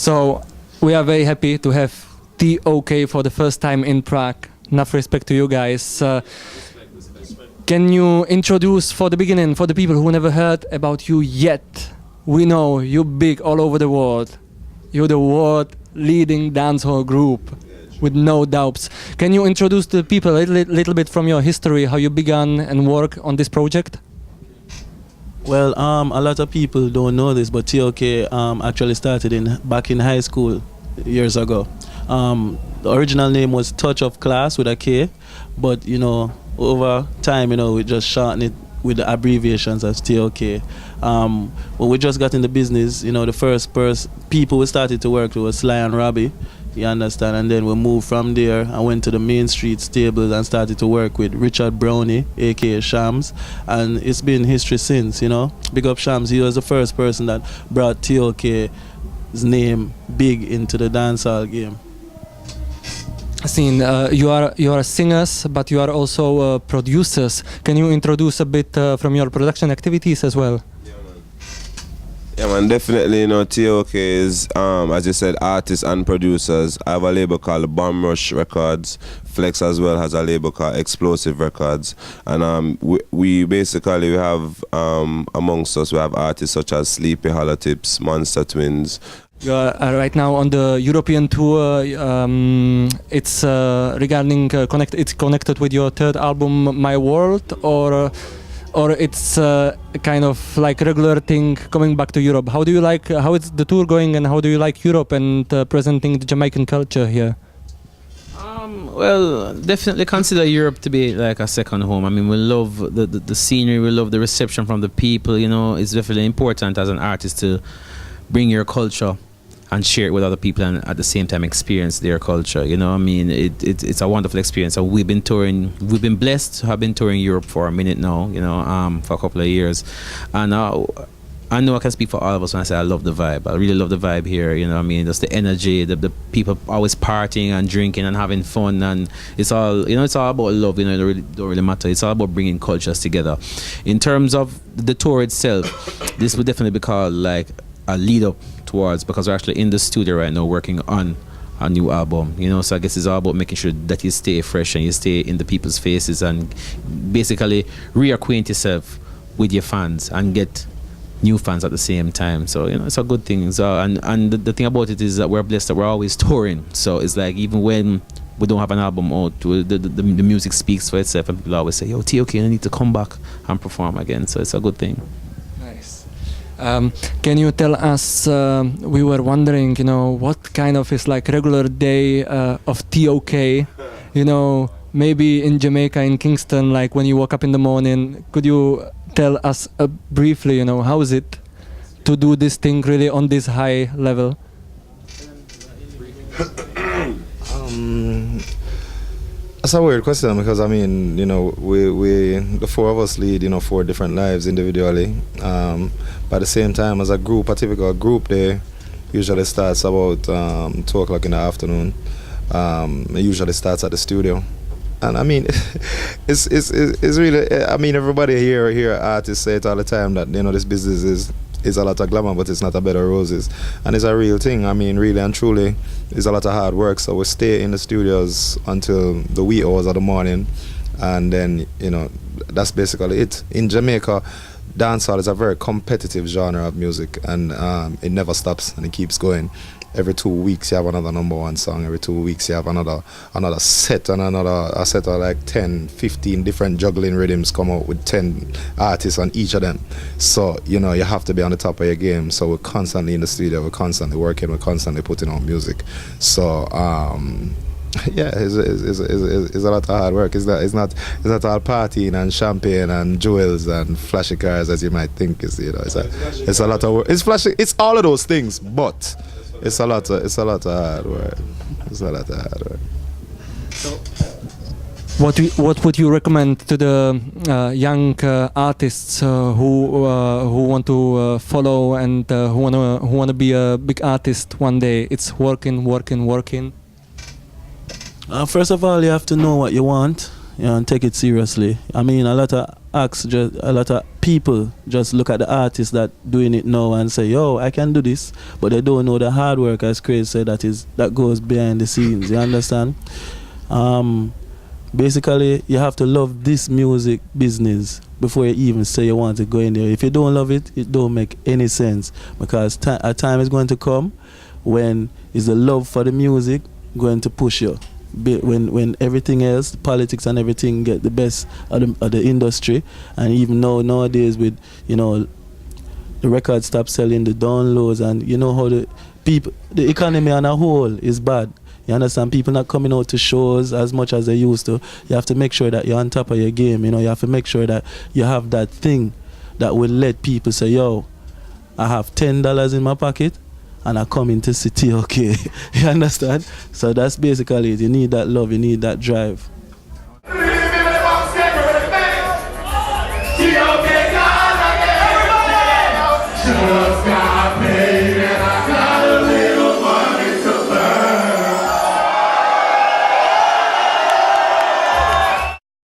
So we are very happy to have T.O.K for the first time in Prague. Enough respect to you guys. Can you introduce for the beginning, for the people who never heard about you yet? We know you're big all over the world. You're the world leading dancehall group with no doubts. Can you introduce the people a little bit from your history, how you began and work on this project? Well, a lot of people don't know this, but T.O.K actually started back in high school years ago. The original name was Touch of Class with a K, but over time, we just shortened it with the abbreviations as T.O.K. When we just got in the business, the first people we started to work with was Sly and Robbie. You understand? And then we moved from there and went to the Main Street stables and started to work with Richard Brownie, aka Shams. And it's been history since, Big up Shams. He was the first person that brought T.O.K's name big into the dancehall game. You are singers, but you are also producers. Can you introduce a bit from your production activities as well? Yeah, man, definitely, T.O.K is, as you said, artists and producers. I have a label called Bomb Rush Records. Flex as well has a label called Explosive Records. And we basically have, amongst us, we have artists such as Sleepy Hollow Tips, Monster Twins. You are right now on the European tour. It's regarding it's connected with your third album, My World, or it's kind of like regular thing coming back to Europe. How do you like? How is the tour going, and how do you like Europe and presenting the Jamaican culture here? Well, definitely consider Europe to be like a second home. I mean, we love the scenery, we love the reception from the people. It's definitely important as an artist to bring your culture and share it with other people, and at the same time experience their culture. It's a wonderful experience. So we've been touring. We've been blessed to have been touring Europe for a minute now. For a couple of years, and I know I can speak for all of us when I say I love the vibe. I really love the vibe here. Just the energy, the people always partying and drinking and having fun, and it's all it's all about love. It really don't really matter. It's all about bringing cultures together. In terms of the tour itself, this would definitely be called like a lead up towards, because we're actually in the studio right now working on a new album, so I guess it's all about making sure that you stay fresh and you stay in the people's faces and basically reacquaint yourself with your fans and get new fans at the same time. So it's a good thing. So and the thing about it is that we're blessed that we're always touring, so it's like even when we don't have an album out, the music speaks for itself, and people always say, yo, T.O.K, you need to come back and perform again. So it's a good thing. Can you tell us, we were wondering, what kind of is like regular day of T.O.K, maybe in Jamaica, in Kingston, like when you woke up in the morning. Could you tell us briefly, how is it to do this thing really on this high level? That's a weird question, because we the four of us lead 4 different lives individually, but at the same time as a group, a typical group day usually starts about 2 o'clock in the afternoon. It usually starts at the studio, and it's really, everybody here artists say it all the time that this business is a lot of glamour, but it's not a bed of roses, and it's a real thing. Really and truly, it's a lot of hard work. So we stay in the studios until the wee hours of the morning, and then that's basically it. In Jamaica, dancehall is a very competitive genre of music, and it never stops and it keeps going. Every 2 weeks you have another #1 song. Every 2 weeks you have another set, and a set of like 10, 15 different juggling rhythms come out with 10 artists on each of them. So you have to be on the top of your game. So we're constantly in the studio, we're constantly working, we're constantly putting out music. So yeah, it's a lot of hard work. It's not all partying and champagne and jewels and flashy cars as you might think. It's a lot of work. It's flashy. It's all of those things, but it's a lot of hard work. It's a lot of hard work. So, what would you recommend to the young artists who want to follow and who wanna be a big artist one day? It's working. First of all, you have to know what you want, and take it seriously. A lot of people just look at the artists that doing it now and say, yo, I can do this, but they don't know the hard work, as Craig said, that goes behind the scenes. You understand? Basically, you have to love this music business before you even say you want to go in there. If you don't love it, it don't make any sense, because a time is going to come when is the love for the music going to push you. When everything else, politics and everything, get the best of the industry, and even nowadays with the records stop selling, the downloads, and you know how the economy on a whole is bad. You understand? People not coming out to shows as much as they used to. You have to make sure that you're on top of your game. You have to make sure that you have that thing that will let people say, yo, I have $10 in my pocket and I come in to see T.O.K. You understand? So that's basically it. You need that love, you need that drive.